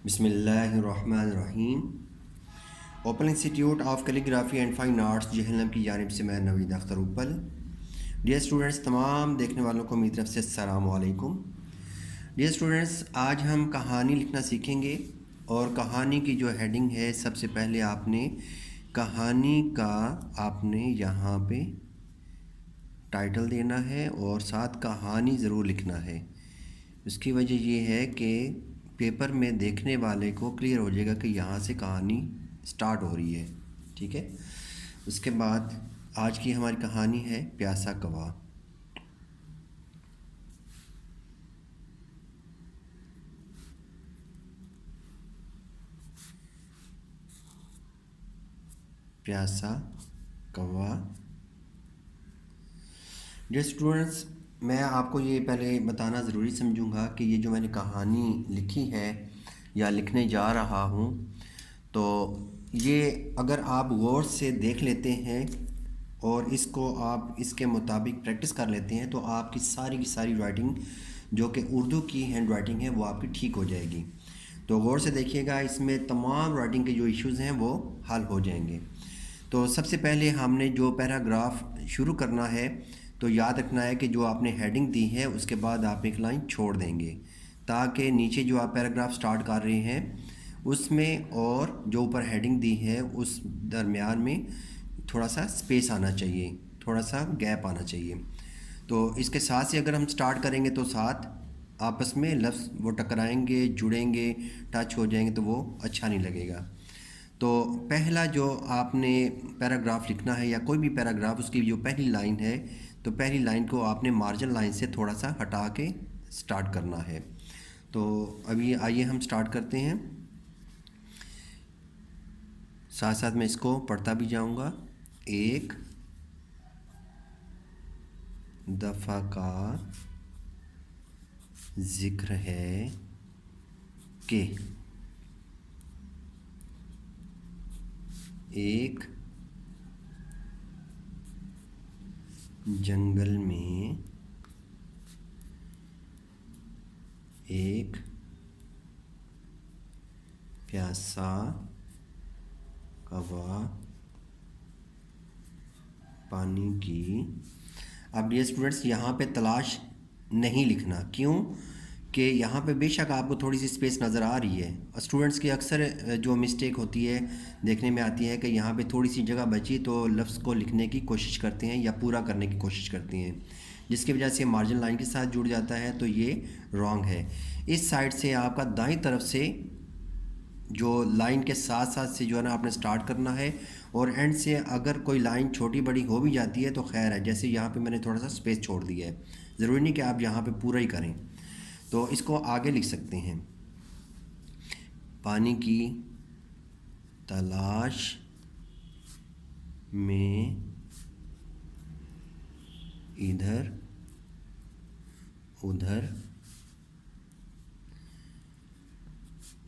बिस्मिल्लाहिर्रहमानिर्रहीम। Open institute of calligraphy and fine arts Jhelum की जानिब से मैं नवीद अख्तर उपल। डियर स्टूडेंट्स, तमाम देखने वालों को मेरी तरफ से अस्सलाम वालेकुम। डियर स्टूडेंट्स, आज हम कहानी लिखना सीखेंगे और कहानी की जो हेडिंग है, सबसे पहले आपने कहानी का यहाँ पे टाइटल देना है और साथ कहानी ज़रूर लिखना है। इसकी वजह ये है कि पेपर में देखने वाले को क्लियर हो जाएगा कि यहाँ से कहानी स्टार्ट हो रही है। ठीक है। उसके बाद आज की हमारी कहानी है प्यासा कौवा। प्यासा कौवा। डियर स्टूडेंट्स, मैं आपको ये पहले बताना ज़रूरी समझूंगा कि ये जो मैंने कहानी लिखी है या लिखने जा रहा हूँ, तो ये अगर आप गौर से देख लेते हैं और इसको आप इसके मुताबिक प्रैक्टिस कर लेते हैं तो आपकी सारी की सारी राइटिंग जो कि उर्दू की हैंड राइटिंग है वो आपकी ठीक हो जाएगी। तो गौर से देखिएगा, इसमें तमाम राइटिंग के जो इश्यूज़ हैं वो हल हो जाएंगे। तो सबसे पहले हमने जो पैराग्राफ शुरू करना है, तो याद रखना है कि जो आपने हेडिंग दी है उसके बाद आप एक लाइन छोड़ देंगे ताकि नीचे जो आप पैराग्राफ स्टार्ट कर रहे हैं उसमें और जो ऊपर हेडिंग दी है उस दरमियान में थोड़ा सा स्पेस आना चाहिए, थोड़ा सा गैप आना चाहिए। तो इसके साथ से अगर हम स्टार्ट करेंगे तो साथ आपस में लफ्ज़ वो टकराएंगे, जुड़ेंगे, टच हो जाएंगे तो वो अच्छा नहीं लगेगा। तो पहला जो आपने पैराग्राफ लिखना है या कोई भी पैराग्राफ, उसकी जो पहली लाइन है तो पहली लाइन को आपने मार्जिन लाइन से थोड़ा सा हटा के स्टार्ट करना है। तो अभी आइए हम स्टार्ट करते हैं। साथ साथ मैं इसको पढ़ता भी जाऊंगा। एक दफ़ा का ज़िक्र है कि एक जंगल में एक प्यासा कौवा पानी की। अब डियर स्टूडेंट्स, यहाँ पे तलाश नहीं लिखना, क्यों कि यहाँ पे बेशक आपको थोड़ी सी स्पेस नज़र आ रही है। स्टूडेंट्स की अक्सर जो मिस्टेक होती है देखने में आती है कि यहाँ पे थोड़ी सी जगह बची तो लफ्ज़ को लिखने की कोशिश करते हैं या पूरा करने की कोशिश करते हैं, जिसकी वजह से मार्जिन लाइन के साथ जुड़ जाता है, तो ये रॉन्ग है। इस साइड से आपका दाईं तरफ से जो लाइन के साथ साथ से जो है ना आपने स्टार्ट करना है और एंड से अगर कोई लाइन छोटी बड़ी हो भी जाती है तो खैर है। जैसे यहाँ पे मैंने थोड़ा सा स्पेस छोड़ दिया है, ज़रूरी नहीं कि आप यहाँ पे पूरा ही करें। तो इसको आगे लिख सकते हैं। पानी की तलाश में इधर उधर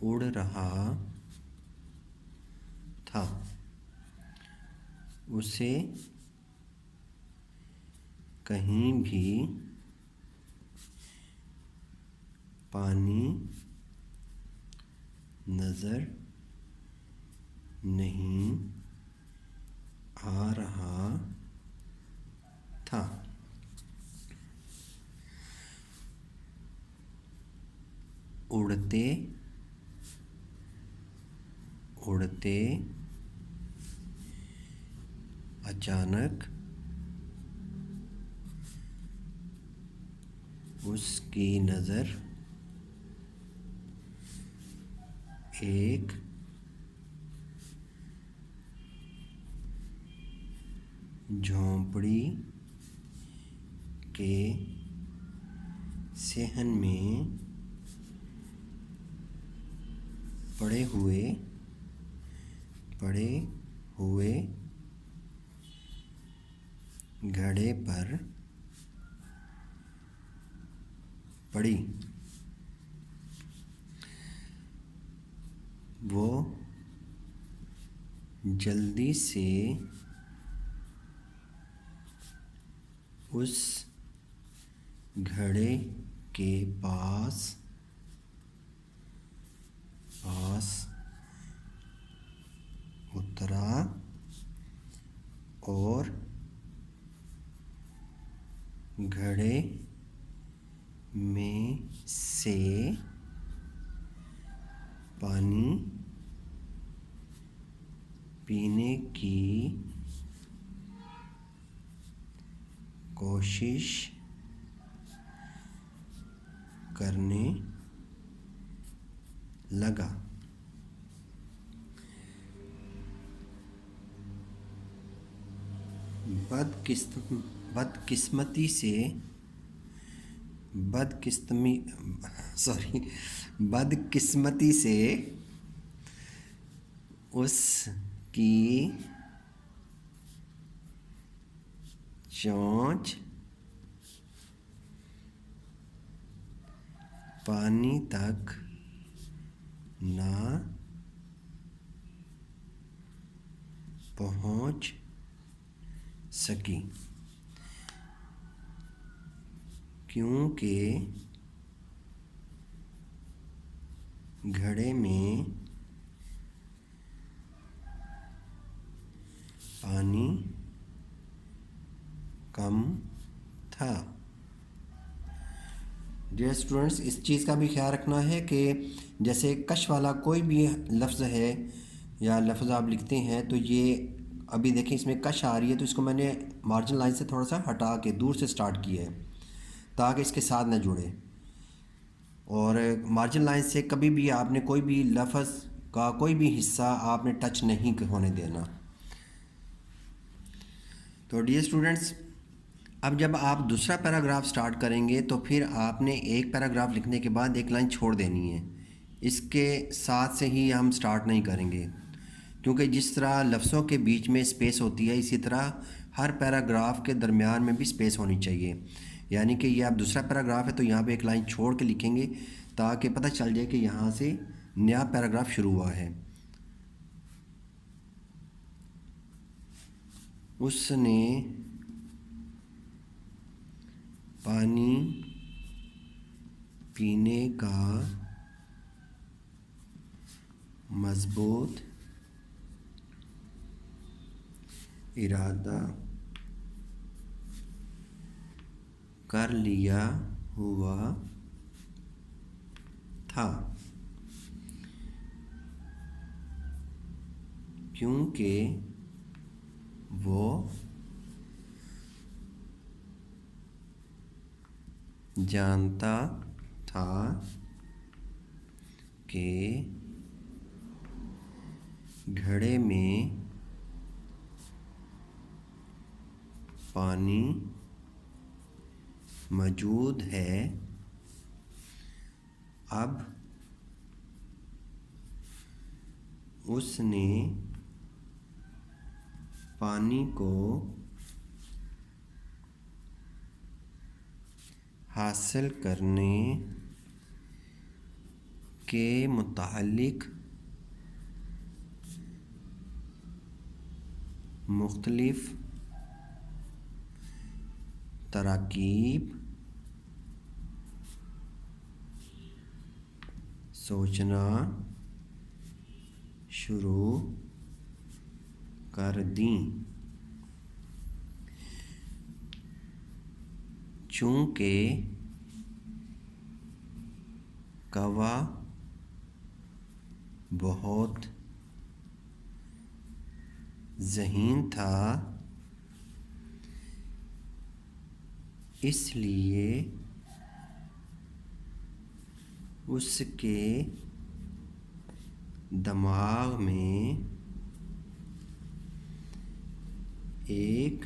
उड़ रहा था, उसे कहीं भी पानी नज़र नहीं आ रहा था। उड़ते उड़ते अचानक उसकी नज़र एक झोंपड़ी के सेहन में पड़े हुए घड़े पर पड़ी। वो जल्दी से उस घड़े के पास पानी पीने की कोशिश करने लगा। बदकिस्मती से बदकिस्मती से उसकी चोंच पानी तक ना पहुंच सकी, क्योंकि घड़े में पानी कम था। डियर स्टूडेंट्स, इस चीज़ का भी ख्याल रखना है कि जैसे कश वाला कोई भी लफ्ज़ है या लफ्ज़ आप लिखते हैं तो ये अभी देखें इसमें कश आ रही है तो इसको मैंने मार्जिन लाइन से थोड़ा सा हटा के दूर से स्टार्ट किया है ताकि इसके साथ ना जुड़े। और मार्जिन लाइन से कभी भी आपने कोई भी लफ्ज़ का कोई भी हिस्सा आपने टच नहीं होने देना। तो डियर स्टूडेंट्स, अब जब आप दूसरा पैराग्राफ स्टार्ट करेंगे तो फिर आपने एक पैराग्राफ लिखने के बाद एक लाइन छोड़ देनी है। इसके साथ से ही हम स्टार्ट नहीं करेंगे, क्योंकि जिस तरह लफ्ज़ों के बीच में स्पेस होती है इसी तरह हर पैराग्राफ के दरमियान में भी स्पेस होनी चाहिए। यानी कि ये आप दूसरा पैराग्राफ है तो यहाँ पे एक लाइन छोड़ के लिखेंगे ताकि पता चल जाए कि यहाँ से नया पैराग्राफ शुरू हुआ है। उसने पानी पीने का मजबूत इरादा कर लिया हुआ था, क्योंकि वो जानता था कि घड़े में पानी मौजूद है। अब उसने पानी को हासिल करने के मुतालिक मुख्तलिफ तरकीब सोचना शुरू कर दी। चूँकि कौवा बहुत ज़हीन था, इसलिए उसके दिमाग में एक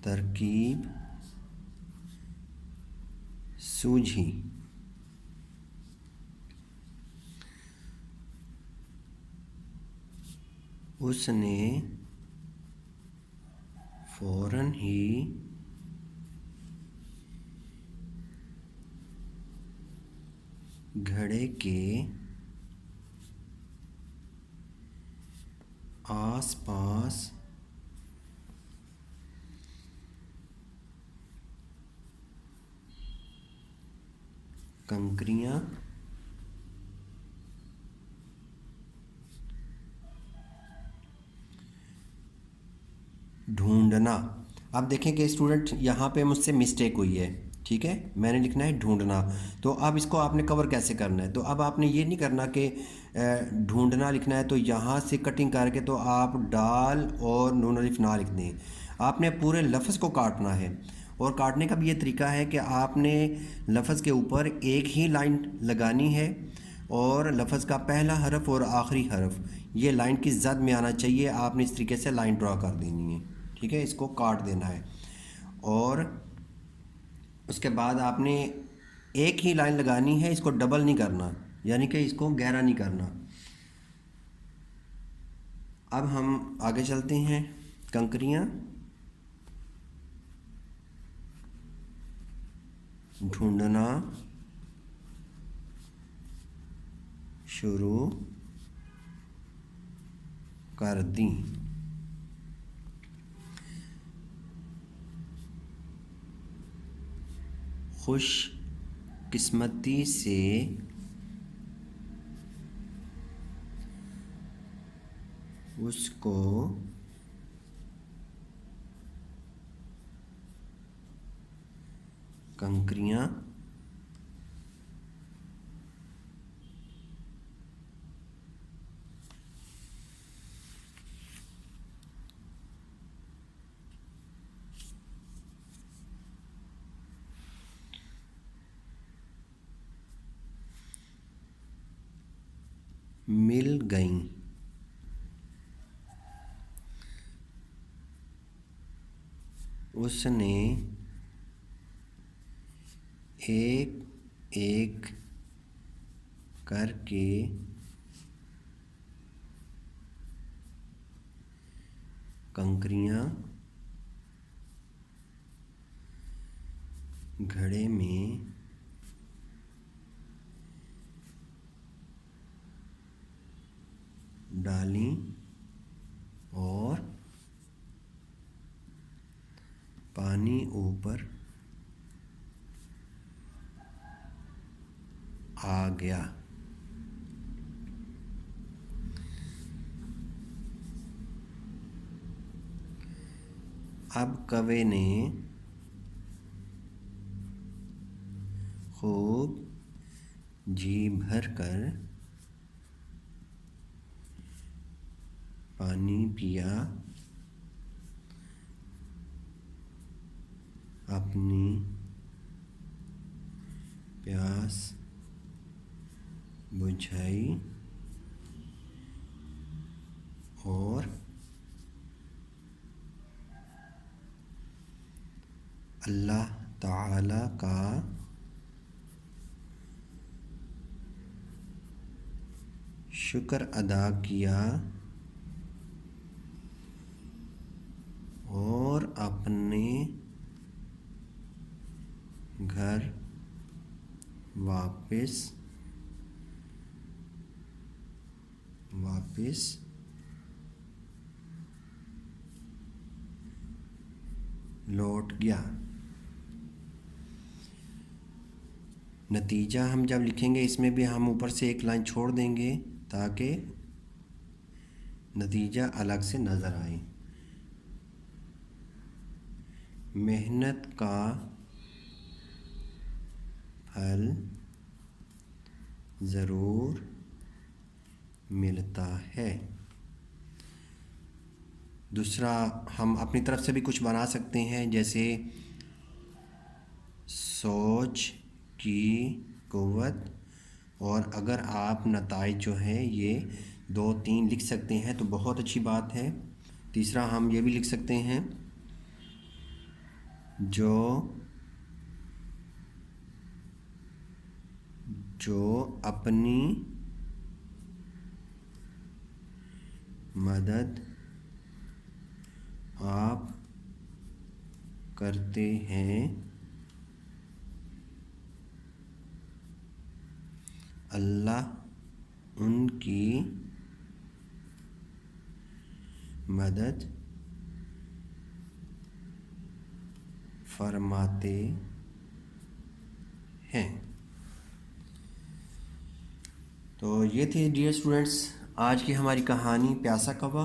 तरकीब सूझी। उसने फ़ौरन ही घड़े के आसपास कंकरियाँ ढूंढना। अब देखें कि स्टूडेंट यहाँ पे मुझसे मिस्टेक हुई है। ठीक है, मैंने लिखना है ढूंढना। तो अब इसको आपने कवर कैसे करना है, तो अब आपने ये नहीं करना कि ढूंढना लिखना है तो यहाँ से कटिंग करके तो आप डाल और नून अलिफ ना लिख दें। आपने पूरे लफ्ज़ को काटना है, और काटने का भी ये तरीका है कि आपने लफ्ज़ के ऊपर एक ही लाइन लगानी है, और लफ्ज़ का पहला हरफ और आखिरी हरफ ये लाइन की ज़द में आना चाहिए। आपने इस तरीके से लाइन ड्रा कर देनी है, ठीक है, इसको काट देना है। और उसके बाद आपने एक ही लाइन लगानी है, इसको डबल नहीं करना, यानी कि इसको गहरा नहीं करना। अब हम आगे चलते हैं। कंकरियाँ ढूंढना शुरू कर दी। खुश किस्मती से उसको कंकरियाँ मिल गईं। उसने एक एक करके कंकरियाँ घड़े में डाली और पानी ऊपर आ गया। अब कौवे ने खूब जी भर कर पानी पिया, अपनी प्यास बुझाई और अल्लाह ताला का शुक्र अदा किया और अपने घर वापस लौट गया। नतीजा हम जब लिखेंगे इसमें भी हम ऊपर से एक लाइन छोड़ देंगे ताकि नतीजा अलग से नज़र आए। मेहनत का फल ज़रूर मिलता है। दूसरा हम अपनी तरफ से भी कुछ बना सकते हैं, जैसे सोच की क़ुव्वत, और अगर आप नताइज जो हैं ये 2-3 लिख सकते हैं तो बहुत अच्छी बात है। तीसरा हम ये भी लिख सकते हैं, जो अपनी मदद आप करते हैं, अल्लाह उनकी मदद फरमाते हैं। तो ये थी डियर स्टूडेंट्स आज की हमारी कहानी प्यासा कौवा।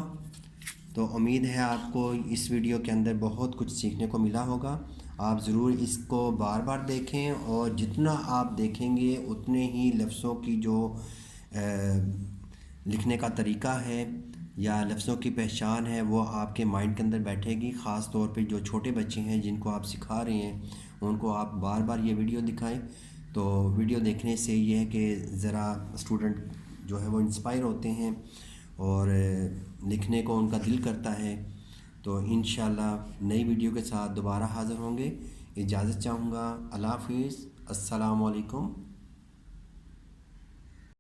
तो उम्मीद है आपको इस वीडियो के अंदर बहुत कुछ सीखने को मिला होगा। आप ज़रूर इसको बार बार देखें और जितना आप देखेंगे उतने ही लफ्ज़ों की जो लिखने का तरीका है या लफ्ज़ों की पहचान है वो आपके माइंड के अंदर बैठेगी। ख़ास तौर पे जो छोटे बच्चे हैं जिनको आप सिखा रहे हैं उनको आप बार बार ये वीडियो दिखाएं। तो वीडियो देखने से ये है कि ज़रा स्टूडेंट जो है वो इंस्पायर होते हैं और लिखने को उनका दिल करता है। तो इंशाल्लाह नई वीडियो के साथ दोबारा हाज़िर होंगे। इजाज़त चाहूँगा। अल्लाह हाफ़िज़। अस्सलामु अलैकुम।